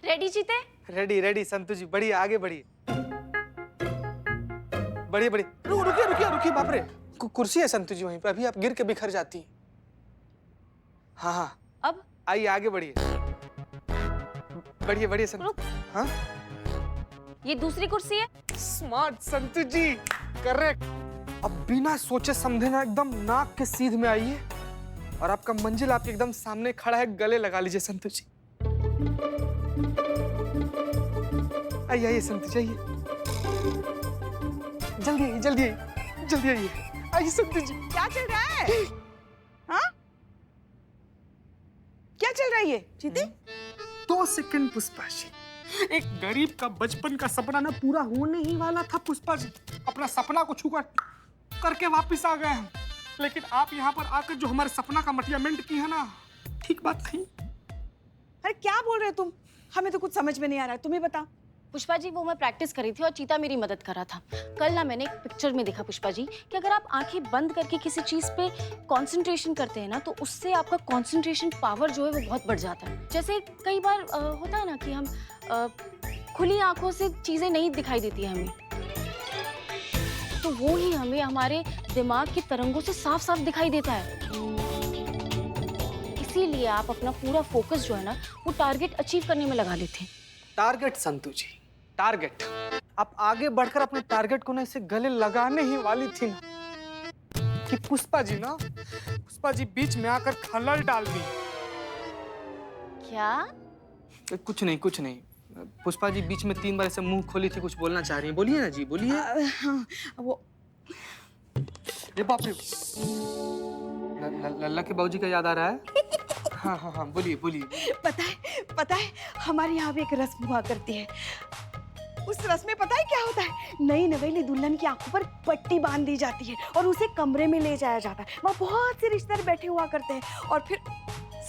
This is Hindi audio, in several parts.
रेडी जीते? रेडी रेडी संतु जी, बढ़िए आगे बढ़िए। बढ़िए बढ़िए, रुकिए रुकिए रुकिए, बाप रे, कुर्सी है संतु जी वहीं पे, अभी आप गिर के बिखर जाती हैं। हाँ हाँ, अब आइए आगे बढ़िए। बढ़िए बढ़िए संतु। हाँ, ये दूसरी कुर्सी है। स्मार्ट संतु जी, करेक्ट। अब बिना सोचे समझे ना एकदम नाक के सीध में आइए और आपका मंजिल आपके एकदम सामने खड़ा है, गले लगा लीजिए संतु जी। आइए आइए संतु जी, आइए जल्दी आइए जल्दी आइए जल्दी आइए, आइए संतु जी। क्या चल रहा है? हाँ? क्या चल रहा है ये जीती? 2 सेकंड पुष्पा जी, एक गरीब का बचपन का सपना ना पूरा होने ही वाला था पुष्पा जी। अपना सपना को छू करके वापिस आ गए हैं, लेकिन आप यहाँ पर आकर जो हमारे सपना का मटियामेंट की है ना, ठीक बात नहीं। अरे क्या बोल रहे हो तुम? हमें तो कुछ समझ में नहीं आ रहा है, तुम्हें बता। पुष्पा जी, वो मैं प्रैक्टिस करी थी और चीता मेरी मदद कर रहा था। कल ना मैंने एक पिक्चर में देखा पुष्पा जी कि अगर आप आंखें बंद करके किसी चीज पे कंसंट्रेशन करते हैं ना, तो उससे आपका कंसंट्रेशन पावर जो है वो बहुत बढ़ जाता है। जैसे कई बार होता है ना कि हम खुली आंखों से चीजें नहीं दिखाई देती हमें, तो वो ही हमें हमारे दिमाग की तरंगों से साफ साफ दिखाई देता है। इसीलिए आप अपना पूरा फोकस जो है ना, वो टारगेट अचीव करने में लगा लेते हैं। टारगेट संतु जी, टारगेट। आप आगे बढ़कर अपने टारगेट को ना इसे गले लगाने ही वाली थी ना, कि पुष्पा जी बीच में आकर खलल डाल दी। क्या? कुछ नहीं। पुष्पा जी बीच में 3 बार ऐसे मुंह खोली थी, कुछ बोलना चाह रही हैं। बोलिए ना जी, बोलिए। वो ये बाप रे, लल्ला के बाबूजी का याद आ रहा है। हाँ, बोलिए। पता है हमारे यहाँ भी एक रस्म हुआ करती है। उस रस्म में पता है क्या होता है? नई नवेली दुल्हन की आंखों पर पट्टी बांध दी जाती है और उसे कमरे में ले जाया जाता है। वहाँ बहुत से रिश्तेदार बैठे हुआ करते हैं और फिर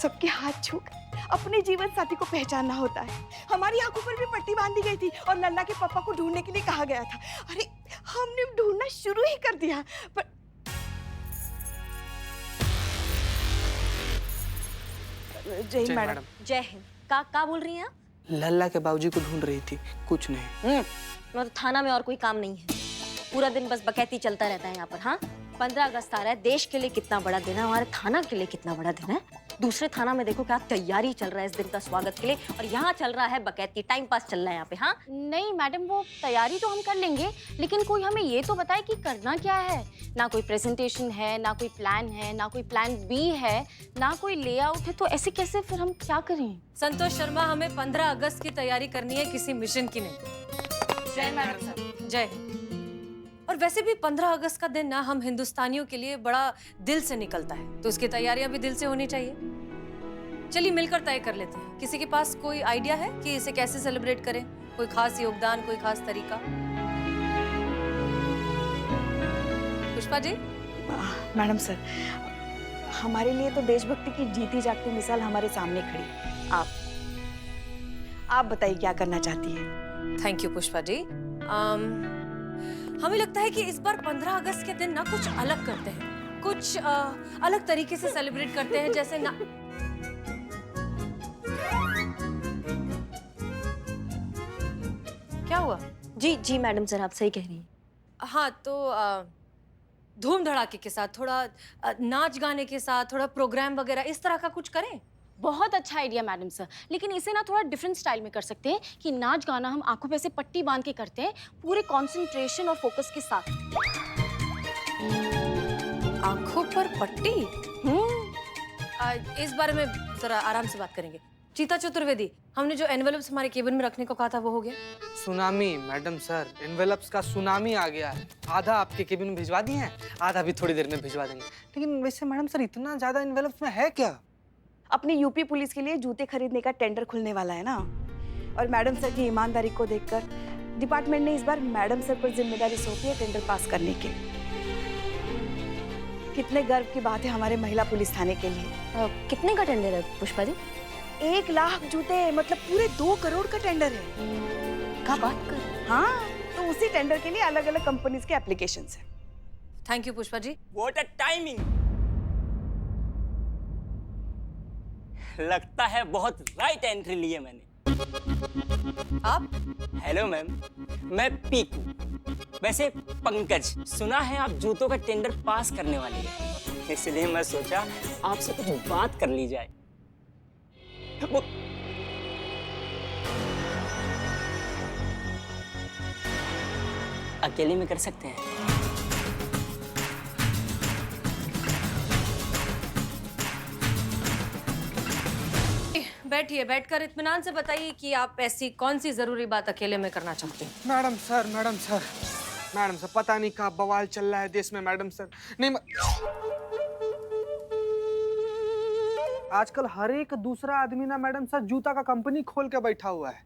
सबके हाथ छूकर अपने जीवन साथी को पहचानना होता है। हमारी आंखों पर भी पट्टी बांध दी गई थी और लल्ला के पापा को ढूंढने के लिए कहा गया था। अरे हमने ढूंढना शुरू ही कर दिया, पर जय हिंद मैडम। जय हिंद। का बोल रही हैं आप? लल्ला के बाबूजी को ढूंढ रही थी, कुछ नहीं। मैं तो थाना में और कोई काम नहीं है, पूरा दिन बस बकैती चलता रहता है यहाँ पर। हाँ, 15 अगस्त आ रहा है, देश के लिए कितना बड़ा दिन है, हमारे थाना के लिए कितना बड़ा दिन है। दूसरे थाना में देखो क्या तैयारी चल रहा है इस दिन का स्वागत के लिए, और यहाँ चल रहा है बकैती, टाइम पास चल रहा है यहाँ पे। हाँ नहीं मैडम, वो तैयारी तो हम कर लेंगे, लेकिन कोई हमें ये तो बताए कि करना क्या है। ना कोई प्रेजेंटेशन है, ना कोई प्लान है, ना कोई प्लान बी है, ना कोई लेआउट है, तो ऐसे कैसे फिर हम क्या करें? संतोष शर्मा, हमें 15 अगस्त की तैयारी करनी है, किसी मिशन की नहीं। जय मैडम साहब। जय हिंद। और वैसे भी 15 अगस्त का दिन ना हम हिंदुस्तानियों के लिए बड़ा दिल से निकलता है, तो उसकी तैयारियां भी दिल से होनी चाहिए। चलिए मिलकर तय कर लेते हैं। किसी के पास कोई आइडिया है कि इसे कैसे सेलिब्रेट करें? कोई खास योगदान, कोई खास तरीका? पुष्पा जी। मैडम सर, हमारे लिए तो देशभक्ति की जीती जागती मिसाल हमारे सामने खड़ी है। आप बताइए क्या करना चाहती हैं? थैंक यू पुष्पा जी। हमें लगता है कि इस बार 15 अगस्त के दिन ना कुछ अलग करते हैं, कुछ अलग तरीके से सेलिब्रेट करते हैं। जैसे ना, क्या हुआ? जी मैडम सर, आप सही कह रही हैं। हाँ, तो धूम धड़ाके के साथ, थोड़ा नाच गाने के साथ, थोड़ा प्रोग्राम वगैरह इस तरह का कुछ करें। बहुत अच्छा आइडिया मैडम सर, लेकिन इसे ना थोड़ा डिफरेंट स्टाइल में कर सकते हैं कि नाच गाना हम आंखों पे से पट्टी बांध के करते हैं, पूरे कंसंट्रेशन और फोकस के साथ। आंखों पर पट्टी? इस बारे में जरा आराम से बात करेंगे। चीता चतुर्वेदी, हमने जो एनवेलप्स हमारे केबिन में रखने को कहा था वो हो गया? सुनामी मैडम सर, एनवेलप्स का सुनामी आ गया है। आधा आपके केबिन में भिजवा दिए हैं, आधा भी थोड़ी देर में भिजवा देंगे। लेकिन वैसे मैडम सर, इतना ज्यादा एनवेलप्स में है क्या? अपनी यूपी पुलिस के लिए जूते खरीदने का टेंडर खुलने वाला है ना, और मैडम सर की ईमानदारी को देखकर डिपार्टमेंट ने इस बार मैडम सर पर जिम्मेदारी सौंपी है टेंडर पास करने की। कितने गर्व की बात है हमारे महिला पुलिस थाने के लिए। कितने का टेंडर है पुष्पा जी? 1 लाख जूते, मतलब पूरे 2 करोड़ का टेंडर है। क्या बात कर? हाँ, तो उसी टेंडर के लिए अलग अलग कंपनीज के एप्लीकेशंस हैं। Thank you Pushpa ji. What a timing! लगता है बहुत राइट एंट्री ली है मैंने। आप? हेलो मैम, मैं पीकू, वैसे पंकज। सुना है आप जूतों का टेंडर पास करने वाले हैं, इसलिए मैं सोचा आपसे कुछ बात कर ली जाए। वो अकेले में कर सकते हैं? बैठिए, बैठकर इत्मीनान से बताइए कि आप ऐसी कौन सी जरूरी बात अकेले में करना चाहते हैं। मैडम सर, पता नहीं कहाँ बवाल चल रहा है देश में मैडम सर। नहीं आजकल हर एक दूसरा आदमी ना मैडम सर जूता का कंपनी खोल के बैठा हुआ है।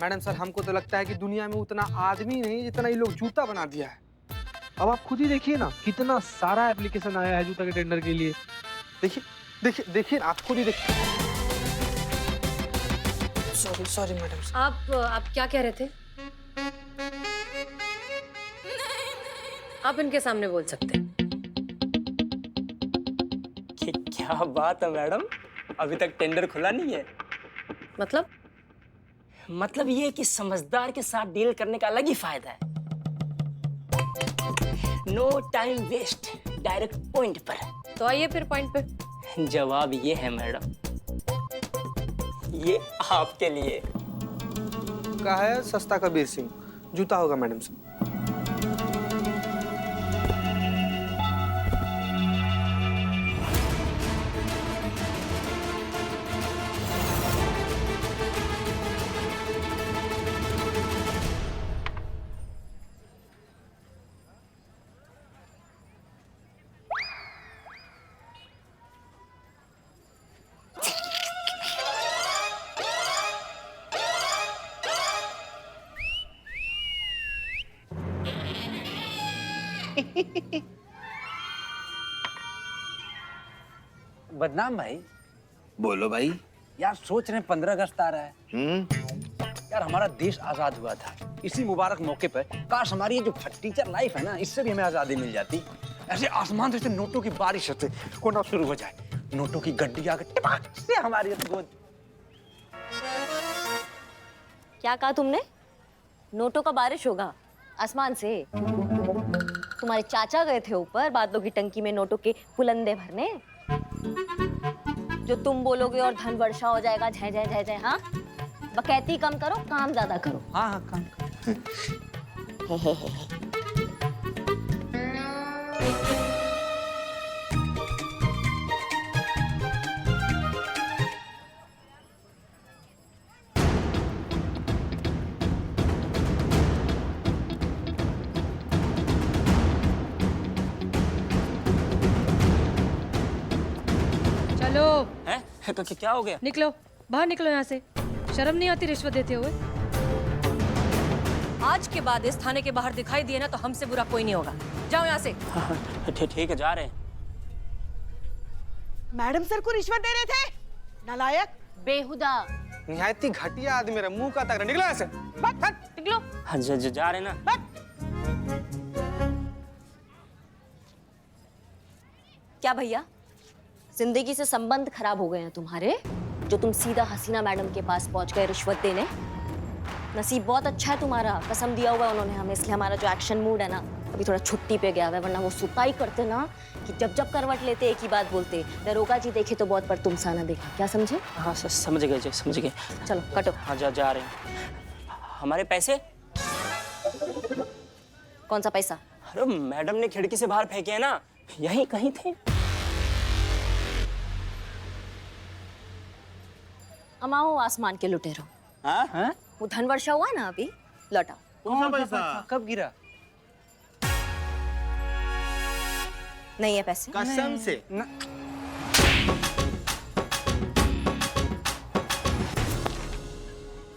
मैडम सर हमको तो लगता है कि दुनिया में उतना आदमी नहीं जितना ये लोग जूता बना दिया है। अब आप खुद ही देखिए ना, कितना सारा एप्लीकेशन आया है जूता के टेंडर के लिए। देखिए आप खुद ही देखिए। Sorry madam sir. आप क्या कह रहे थे? आप इनके सामने बोल सकते हैं। क्या बात है मैडम, अभी तक टेंडर खुला नहीं है? मतलब ये कि समझदार के साथ डील करने का अलग ही फायदा है। No time waste, direct point पर। तो आइए फिर पॉइंट पे। जवाब ये है मैडम, ये आपके लिए। कहा है सस्ता कबीर सिंह, जूता होगा मैडम सर। बदनाम भाई, बोलो भाई। यार सोच रहे हैं 15 अगस्त आ रहा है। यार हमारा देश आजाद हुआ था, इसी मुबारक मौके पर काश हमारी ये जो टीचर लाइफ है ना, इससे भी हमें आजादी मिल जाती। ऐसे आसमान से नोटों की बारिश होते होना शुरू हो जाए, नोटों की गड्डी आकर टिपक से हमारी गोद। क्या कहा तुमने? नोटों का बारिश होगा आसमान से? तुम्हारे चाचा गए थे ऊपर बादलों की टंकी में नोटों के पुलंदे भरने। जो तुम बोलोगे और धन वर्षा हो जाएगा, जय जय जय जय। हाँ, बकैती कम करो, काम ज्यादा करो। हाँ काम कर। चलो हैं? क्या हो गया? निकलो, बाहर निकलो यहाँ से। शर्म नहीं आती रिश्वत देते हुए? आज के बाद इस थाने के बाहर दिखाई दिए ना तो हमसे बुरा कोई नहीं होगा। जाओ यहाँ से। ठीक है, जा रहे हैं। मैडम सर को रिश्वत दे रहे थे, नालायक। बेहुदा। निहायती घटिया आदमी, मेरा मुंह का तक निकलो ऐसे। निकलो। हाँ, जा रहे हैं ना। क्या भैया, जिंदगी से संबंध खराब हो गए हैं तुम्हारे, जो तुम सीधा हसीना मैडम के पास पहुंच गए रिश्वत देने? नसीब बहुत अच्छा है तुम्हारा, कसम दिया हुआ है उन्होंने हमें, इसलिए हमारा जो एक्शन मूड है ना अभी थोड़ा छुट्टी पे गया हुआ है, वरना वो सुताई करते ना कि जब जब करवट लेते एक ही बात बोलते, दरोगा जी देखे तो बहुत पर तुम सा ना देखा। क्या समझे? हाँ समझ गए जी, समझ गए। चलो कटो। हाँ, जा रहे हैं। हमारे पैसे? कौन सा पैसा? अरे मैडम ने खिड़की से बाहर फेंके हैं ना, यहीं कहीं थे। अमाओ आसमान के लुटेरो। हाँ? वो धन वर्षा हुआ ना अभी, लौटाओ। कौन सा पैसा? कब गिरा? नहीं है पैसे? कसम से।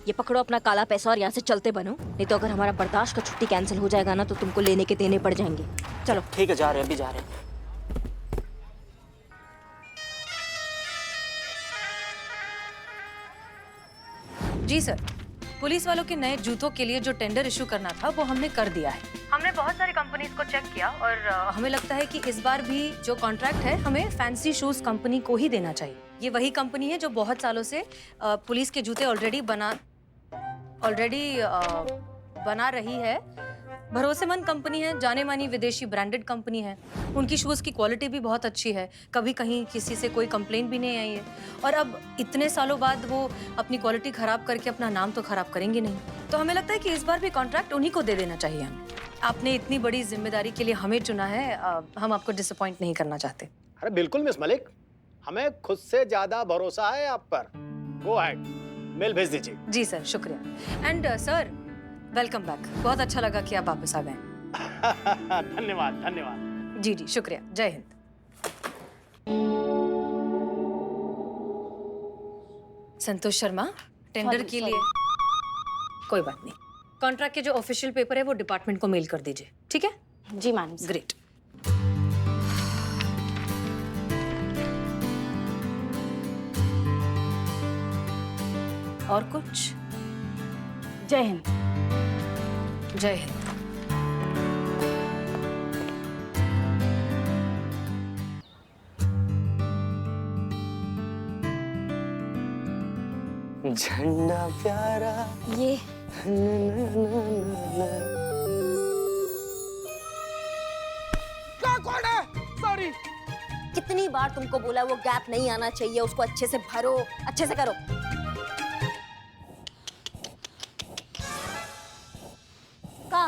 ये पकड़ो अपना काला पैसा और यहाँ से चलते बनो, नहीं तो अगर हमारा बर्दाश्त का छुट्टी कैंसिल हो जाएगा ना तो तुमको लेने के देने पड़ जाएंगे। चलो। ठीक है, जा रहे हैं, अभी जा रहे हैं। जी सर, पुलिस वालों के नए जूतों के लिए जो टेंडर इशू करना था वो हमने कर दिया है। हमने बहुत सारी कंपनीज को चेक किया और हमें लगता है कि इस बार भी जो कॉन्ट्रैक्ट है हमें फैंसी शूज कंपनी को ही देना चाहिए। ये वही कंपनी है जो बहुत सालों से पुलिस के जूते ऑलरेडी बना रही है। भरोसेमंद कंपनी है, जाने मानी विदेशी ब्रांडेड कंपनी है। उनकी शूज़ की क्वालिटी भी बहुत अच्छी है, कभी कहीं किसी से कोई कंप्लेंट भी नहीं आई है। और अब इतने सालों बाद वो अपनी क्वालिटी खराब करके अपना नाम तो खराब करेंगे नहीं। तो हमें लगता है कि इस बार भी कॉन्ट्रैक्ट उन्हीं को दे देना चाहिए हमें। आपने इतनी बड़ी जिम्मेदारी के लिए हमें चुना है, हम आपको डिसअपॉइंट नहीं करना चाहते। अरे बिल्कुल मिस मलिक, हमें खुद से ज्यादा भरोसा है आप पर। गो अहेड, मेल भेज दीजिए। जी सर, शुक्रिया। And sir, welcome back. बहुत अच्छा लगा कि आप वापस आ गए। धन्यवाद धन्यवाद। जी जी, शुक्रिया। जय हिंद। संतोष शर्मा, टेंडर Sorry, के sorry. लिए कोई बात नहीं। कॉन्ट्रैक्ट के जो ऑफिशियल पेपर है वो डिपार्टमेंट को मेल कर दीजिए, ठीक है? जी मैडम। ग्रेट। और कुछ? जय हिंद। जय हिंद। झंडा प्यारा ये क्या कौन है? सॉरी। कितनी बार तुमको बोला वो गैप नहीं आना चाहिए, उसको अच्छे से भरो, अच्छे से करो। का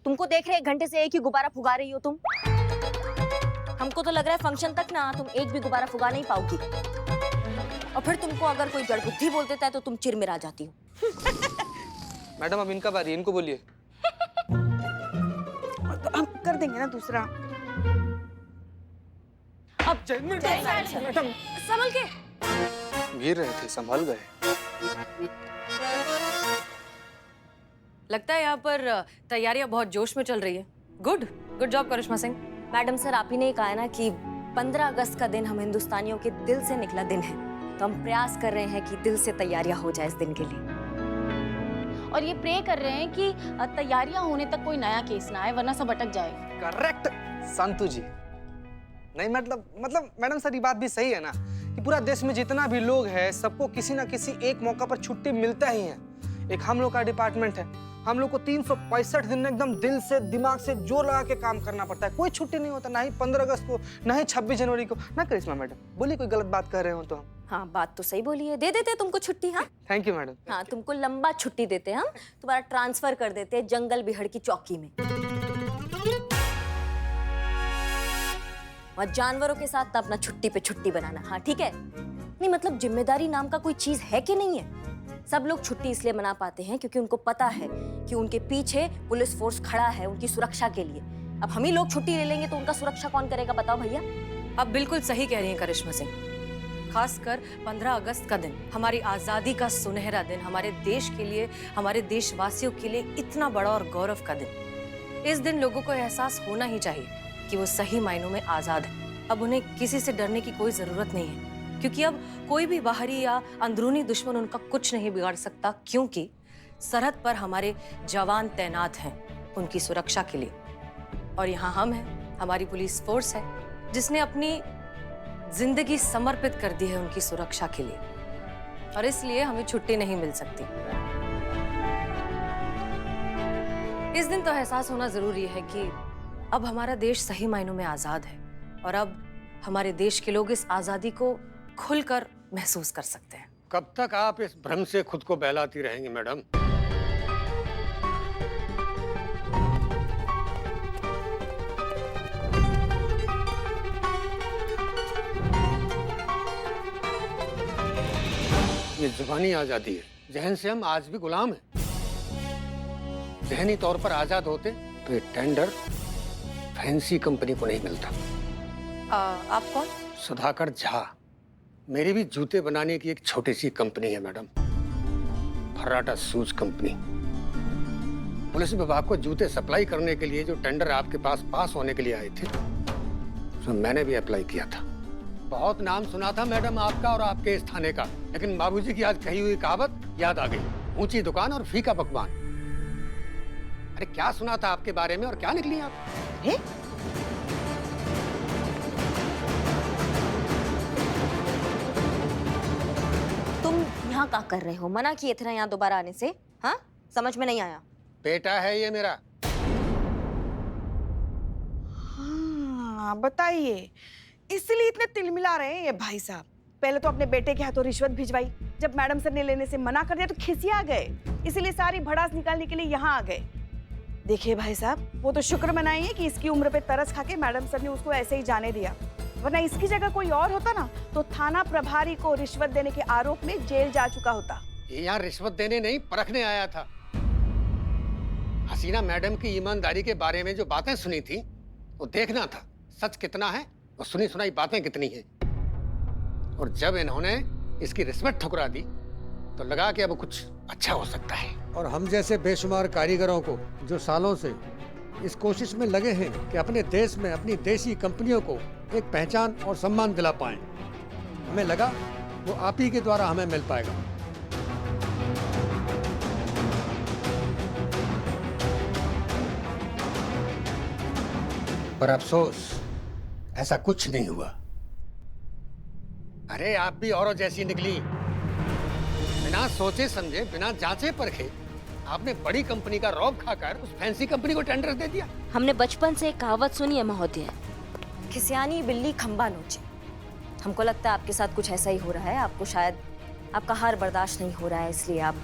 तुमको देख रहे 1 घंटे से एक ही गुब्बारा फुगा रही हो तुम। हमको तो लग रहा है फंक्शन तक ना तुम एक भी गुब्बारा फुगा नहीं पाओगी। और फिर तुमको अगर कोई जड़बुद्धि बोल देता है तो तुम चिरमिरा जाती हो। मैडम अब इनका बारी, इनको बोलिए। हम कर देंगे ना दूसरा। अब मैडम संभल के। गिर रहे थे, संभल गए। लगता है यहाँ पर तैयारियां बहुत जोश में चल रही है। गुड गुड जॉब करिश्मा सिंह। मैडम सर, आप ही ने कहा है ना कि 15 अगस्त का दिन हम हिंदुस्तानियों के दिल से निकला दिन है, तो हम प्रयास कर रहे हैं कि दिल से तैयारियां हो जाए इस दिन के लिए। और ये प्रे कर रहे हैं कि तैयारियां होने तक कोई नया केस ना आए, वरना सब अटक जाए। करेक्ट संतु जी। नहीं मतलब मैडम सर, ये बात भी सही है ना कि पूरा देश में जितना भी लोग हैं सबको किसी ना किसी एक मौका पर छुट्टी मिलता ही है। एक हम लोग का डिपार्टमेंट है, हम लोग को 365 दिन में एकदम दिल से दिमाग से जोर लगा के काम करना पड़ता है। कोई छुट्टी नहीं होता, ना ही 15 अगस्त को, ना ही 26 जनवरी को। ना करिश्मा मैडम, बोलिए कोई गलत बात कर रहे हो तो हम। हाँ, बात तो सही बोली है। दे देते हैं तुमको छुट्टी। हाँ थैंक यू मैडम। हाँ, तुमको लंबा छुट्टी देते हैं हम, तुम्हारा ट्रांसफर कर देते हैं जंगल बिहड़ की चौकी में। और जानवरों के साथ अपना छुट्टी पे छुट्टी बनाना। हाँ ठीक है। नहीं मतलब जिम्मेदारी नाम का कोई चीज है कि नहीं है? सब लोग छुट्टी इसलिए मना पाते हैं क्योंकि उनको पता है कि उनके पीछे पुलिस फोर्स खड़ा है उनकी सुरक्षा के लिए। अब हम ही लोग छुट्टी ले लेंगे तो उनका सुरक्षा कौन करेगा, बताओ भैया? आप बिल्कुल सही कह रही हैं करिश्मा सिंह। खासकर 15 अगस्त का दिन, हमारी आजादी का सुनहरा दिन, हमारे देश के लिए, हमारे देशवासियों के लिए इतना बड़ा और गौरव का दिन। इस दिन लोगों को एहसास होना ही चाहिए कि वो सही मायनों में आजाद है। अब उन्हें किसी से डरने की कोई जरूरत नहीं है, क्योंकि अब कोई भी बाहरी या अंदरूनी दुश्मन उनका कुछ नहीं बिगाड़ सकता, क्योंकि सरहद पर हमारे जवान तैनात हैं उनकी सुरक्षा के लिए। और यहाँ हम हैं, हमारी पुलिस फोर्स है जिसने अपनी जिंदगी समर्पित कर दी है उनकी सुरक्षा के लिए, और इसलिए हमें छुट्टी नहीं मिल सकती। इस दिन तो एहसास होना जरूरी है कि अब हमारा देश सही मायनों में आजाद है, और अब हमारे देश के लोग इस आजादी को खुलकर महसूस कर सकते हैं। कब तक आप इस भ्रम से खुद को बहलाती रहेंगी मैडम? ये जुबानी आजादी है, जहन से हम आज भी गुलाम हैं। जहनी तौर पर आजाद होते तो ये टेंडर फैंसी कंपनी को नहीं मिलता। आप कौन? सुधाकर झा। मेरी भी जूते बनाने की एक छोटी सी कंपनी है मैडम, फर्राटा शूज कंपनी। पुलिस विभाग को जूते सप्लाई करने के लिए जो टेंडर आपके पास होने के लिए आए थे, उसमें मैंने भी अप्लाई किया था। बहुत नाम सुना था मैडम आपका और आपके इस थाने का, लेकिन बाबूजी की आज कही हुई कहावत याद आ गई, ऊंची दुकान और फीका पकवान। अरे क्या सुना था आपके बारे में और क्या निकली आप? यहाँ क्या कर रहे हो? मना किए थे ना यहाँ दोबारा आने से। हाँ, समझ में नहीं आया। बेटा है ये मेरा। हाँ बताइए, इसलिए इतने तिलमिला रहे हैं ये भाई साहब। पहले तो अपने बेटे के हाथों रिश्वत भिजवाई, जब मैडम सर ने लेने से मना कर दिया तो खिसिया गए, इसीलिए सारी भड़ास निकालने के लिए यहाँ आ गए। देखिए भाई साहब, वो तो शुक्र मनाइए कि इसकी उम्र पे तरस खा के मैडम सर ने उसको ऐसे ही जाने दिया, वरना इसकी जगह कोई और होता ना तो थाना प्रभारी को रिश्वत देने के आरोप में जेल जा चुका होता। ये यहाँ रिश्वत देने नहीं, परखने आया था। हसीना मैडम की ईमानदारी के बारे में जो बातें सुनी थी वो देखना था सच कितना है और सुनी सुनाई बातें कितनी हैं। और जब इन्होंने इसकी रिश्वत ठुकरा दी तो लगा कि अब कुछ अच्छा हो सकता है। और हम जैसे बेशुमार कारीगरों को जो सालों से इस कोशिश में लगे हैं कि अपने देश में अपनी देसी कंपनियों को एक पहचान और सम्मान दिला पाएं, हमें लगा वो आप ही के द्वारा हमें मिल पाएगा। पर अफसोस ऐसा कुछ नहीं हुआ। अरे आप भी औरों जैसी निकली। बिना सोचे समझे, बिना जांचे परखे आपने बड़ी कंपनी का रौब खाकर उस फैंसी कंपनी को टेंडर दे दिया। हमने बचपन से एक कहावत सुनी है महोदय, खिसियानी बिल्ली खंबा नोचे। हमको लगता है आपके साथ कुछ ऐसा ही हो रहा है। आपको शायद आपका हार बर्दाश्त नहीं हो रहा है, इसलिए आप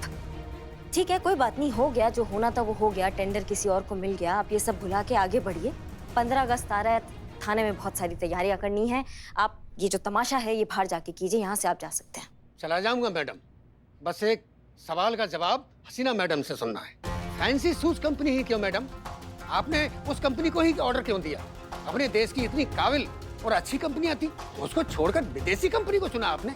ठीक है, कोई बात नहीं, हो गया जो होना था वो हो गया। टेंडर किसी और को मिल गया, आप ये सब भुला के आगे बढ़िए। 15 अगस्त आ रहा है, थाने में बहुत सारी तैयारियां करनी है। आप ये जो तमाशा है ये बाहर जाके कीजिए, यहाँ से आप जा सकते हैं। चला जाऊंगा मैडम, बस एक सवाल का जवाब हसीना मैडम से सुनना है। फैंसी शूज कंपनी ही क्यों मैडम? आपने उस कंपनी को ही ऑर्डर क्यों दिया? अपने देश की इतनी काबिल और अच्छी कंपनियां थी, उसको छोड़कर विदेशी कंपनी को चुना आपने?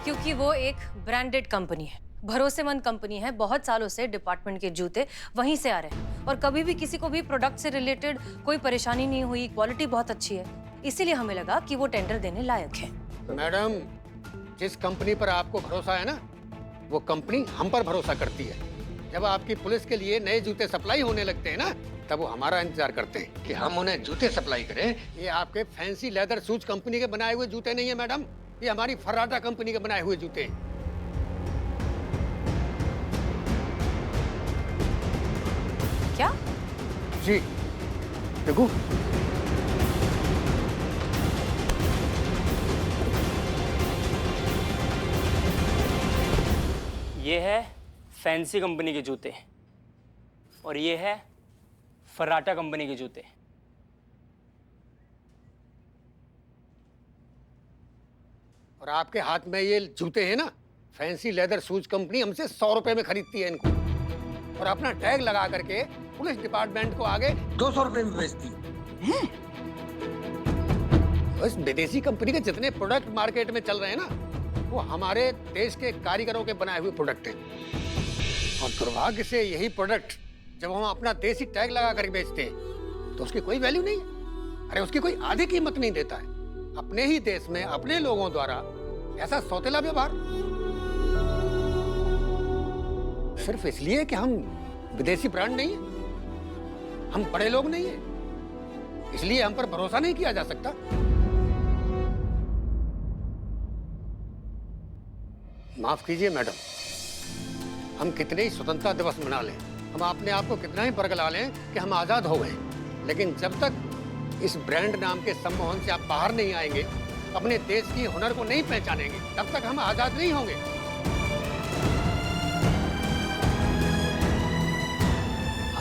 क्योंकि वो एक ब्रांडेड कंपनी है, भरोसेमंद कंपनी है। बहुत सालों से डिपार्टमेंट के जूते वहीं से आ रहे हैं और कभी भी किसी को भी प्रोडक्ट से रिलेटेड कोई परेशानी नहीं हुई। क्वालिटी बहुत अच्छी है, इसीलिए हमें लगा कि वो टेंडर देने लायक है। मैडम, जिस कंपनी पर आपको भरोसा है ना, वो कंपनी हम पर भरोसा करती है। जब आपकी पुलिस के लिए नए जूते सप्लाई होने लगते हैं ना, तब वो हमारा इंतजार करते हैं कि हम उन्हें जूते सप्लाई करें। ये आपके फैंसी लेदर शूज कंपनी के बनाए हुए जूते नहीं है मैडम, ये हमारी फर्राटा कंपनी के बनाए हुए जूते हैं। क्या? जी देखो, ये है फैंसी कंपनी के जूते और ये है फर्राटा कंपनी के जूते। और आपके हाथ में ये जूते हैं ना, फैंसी लेदर शूज कंपनी हमसे 100 रुपए में खरीदती है इनको और अपना टैग लगा करके पुलिस डिपार्टमेंट को आगे 200 रुपए में बेचती है। इस विदेशी कंपनी के जितने प्रोडक्ट मार्केट में चल रहे हैं ना, वो हमारे देश के कारीगरों के बनाए हुए प्रोडक्ट हैं। और दुर्भाग्य से यही प्रोडक्ट जब हम अपना देसी टैग लगा कर बेचते हैं तो उसकी कोई वैल्यू नहीं है। अरे उसकी कोई आधी कीमत नहीं देता है। अपने ही देश में अपने लोगों द्वारा ऐसा सौतेला व्यवहार, सिर्फ इसलिए कि हम विदेशी ब्रांड नहीं है, हम बड़े लोग नहीं है, इसलिए हम पर भरोसा नहीं किया जा सकता। माफ कीजिए मैडम, हम कितने ही स्वतंत्रता दिवस मना लें, हम अपने आप को कितना ही बरगला लें कि हम आजाद हो गए, लेकिन जब तक इस ब्रांड नाम के सम्मोहन से आप बाहर नहीं आएंगे, अपने देश की हुनर को नहीं पहचानेंगे, तब तक हम आजाद नहीं होंगे।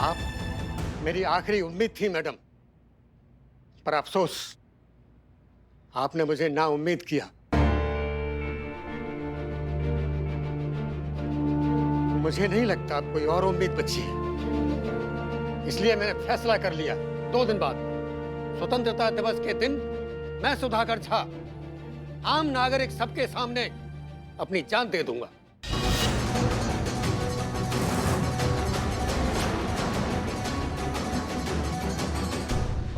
आप मेरी आखिरी उम्मीद थी मैडम, पर अफसोस आपने मुझे ना उम्मीद किया। मुझे नहीं लगता अब कोई और उम्मीद बची है, इसलिए मैंने फैसला कर लिया 2 दिन बाद स्वतंत्रता दिवस के दिन मैं सुधाकर झा आम नागरिक सबके सामने अपनी जान दे दूंगा।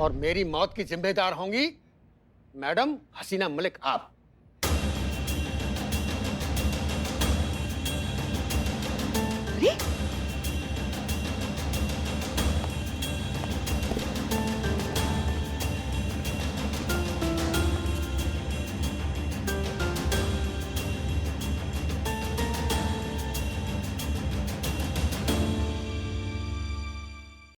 और मेरी मौत की जिम्मेदार होंगी मैडम हसीना मलिक आप।